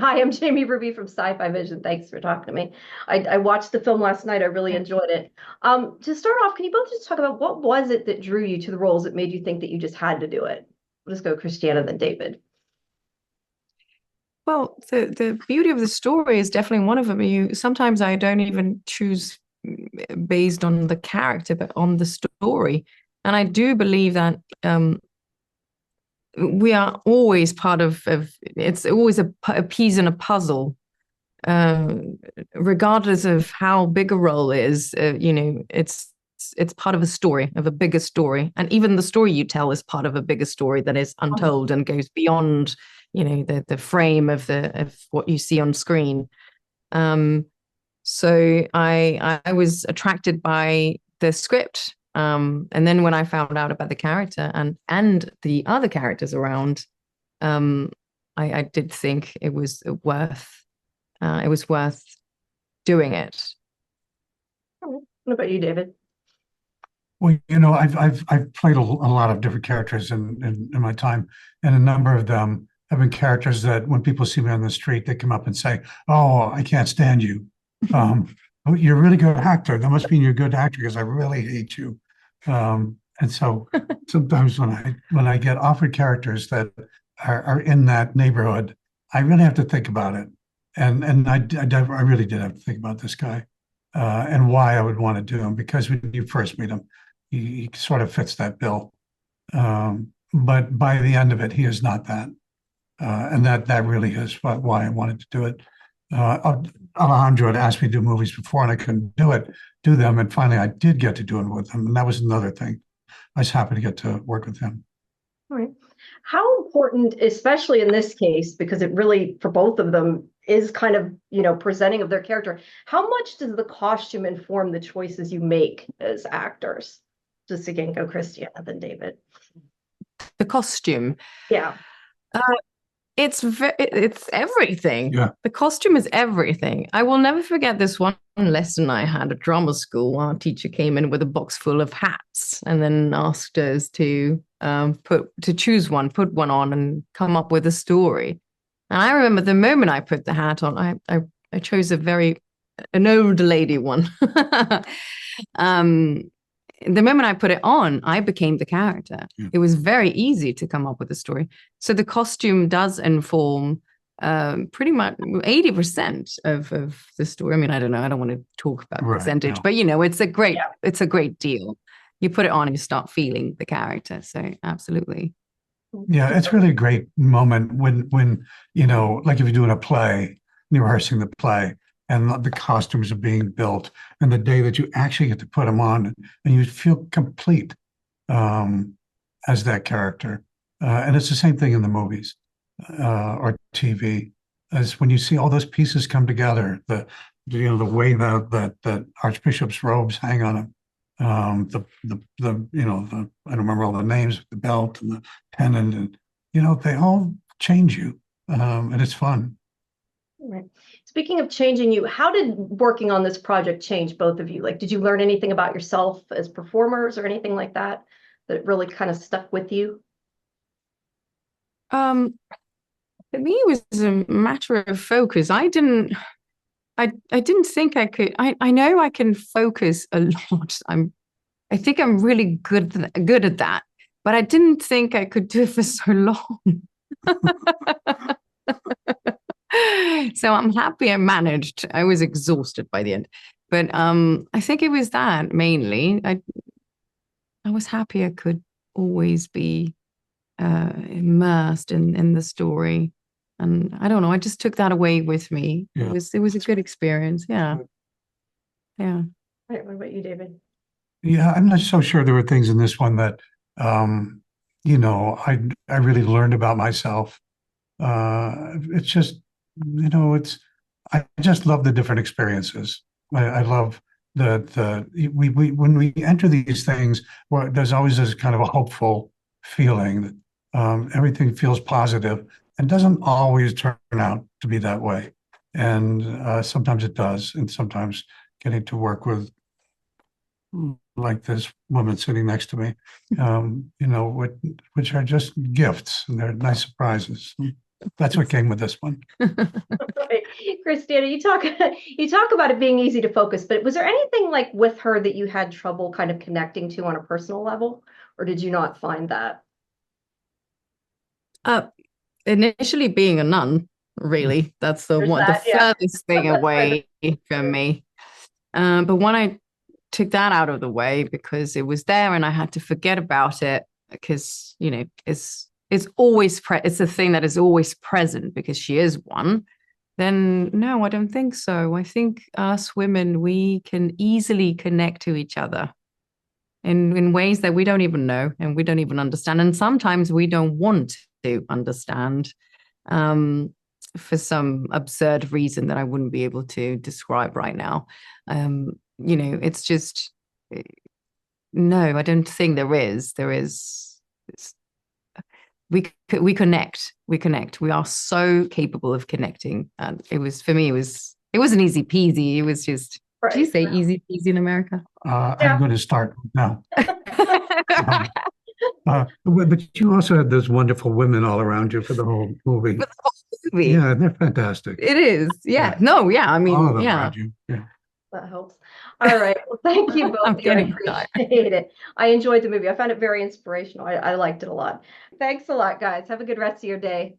Hi, I'm Jamie Ruby from Sci-Fivision. Thanks for talking to me. I watched the film last night. I really enjoyed it. To start off, can you both just talk about what was it that drew you to the roles that made you think that you just had to do it? We'll just go Christiana, then David. Well, the beauty of the story is definitely one of them. You sometimes I don't even choose based on the character, but on the story. And I do believe that we are always part of it's always a piece in a puzzle, uh, regardless of how big a role is. It's part of a story, of a bigger story, and even the story you tell is part of a bigger story that is untold and goes beyond, the frame of what you see on screen. Um, so I was attracted by the script. And then when I found out about the character and the other characters around, um, I did think it was worth doing it. What about you, David? Well, I've played a lot of different characters in my time, and a number of them have been characters that when people see me on the street, they come up and say, "Oh, I can't stand you. Oh, you're a really good actor. That must mean you're a good actor because I really hate you." And so sometimes when I get offered characters that are in that neighborhood, I really have to think about it, and I really did have to think about this guy and why I would want to do him because when you first meet him he sort of fits that bill. But by the end of it, he is not that. And that really is why I wanted to do it. Alejandro had asked me to do movies before, and I couldn't do them. And finally, I did get to do it with him, and that was another thing. I was happy to get to work with him. All right. How important, especially in this case, because it really, for both of them, is kind of, presenting of their character. How much does the costume inform the choices you make as actors? Just again, go Christiana, then David. The costume. Yeah. Uh, it's everything. Yeah. The costume is everything. I will never forget this one lesson I had at drama school. Our teacher came in with a box full of hats and then asked us to choose one, put one on, and come up with a story. And I remember the moment I put the hat on, I chose an old lady one. um, the moment I put it on, I became the character. Yeah. It was very easy to come up with a story. So the costume does inform pretty much 80% of the story. I mean, I don't know. I don't want to talk about Right, percentage, no. but it's a great Yeah. it's a great deal. You put it on and you start feeling the character. So absolutely. Yeah, it's really a great moment when like if you're doing a play, you're rehearsing the play, and the costumes are being built, and the day that you actually get to put them on, and you feel complete um, as that character. And it's the same thing in the movies or TV, as when you see all those pieces come together, the way that Archbishop's robes hang on him, I don't remember all the names, the belt and the pennant, and they all change you, and it's fun. Right. Speaking of changing you, how did working on this project change both of you? Like, did you learn anything about yourself as performers or anything like that that really kind of stuck with you? Um, for me, it was a matter of focus. I didn't think I could. I know I can focus a lot. I think I'm really good at that, but I didn't think I could do it for so long. So I'm happy I managed. I was exhausted by the end, but I think it was that mainly. I was happy I could always be immersed in the story, and I don't know. I just took that away with me. Yeah. It was a good experience. Yeah, yeah. Right, what about you, David? Yeah, I'm not so sure there were things in this one that, um, I really learned about myself. It's just, it's I just love the different experiences. I love we when we enter these things, well, there's always this kind of a hopeful feeling that everything feels positive and doesn't always turn out to be that way. And sometimes it does, and sometimes getting to work with like this woman sitting next to me, which are just gifts and they're nice surprises. That's what came with this one. Right. Christina, you talk about it being easy to focus, but was there anything like with her that you had trouble kind of connecting to on a personal level, or did you not find that? Initially being a nun, really, that's the There's one, the that, yeah. furthest thing away from me. But when I took that out of the way because it was there and I had to forget about it because, you know, it's always it's a thing that is always present because she is one, then no, I don't think so. I think us women, we can easily connect to each other in ways that we don't even know and we don't even understand. And sometimes we don't want to understand for some absurd reason that I wouldn't be able to describe right now. You know, it's just, no, I don't think there is. We connect. We are so capable of connecting. And it was, for me, it wasn't easy peasy. It was just, Right. do you say easy peasy in America? I'm going to start now. But you also had those wonderful women all around you for the whole movie. Yeah, they're fantastic. It is. Yeah. No, yeah. I mean, all of them yeah. around you. Yeah. That helps. All right. Well, thank you both. I'm I getting appreciate it. I enjoyed the movie. I found it very inspirational. I liked it a lot. Thanks a lot, guys. Have a good rest of your day.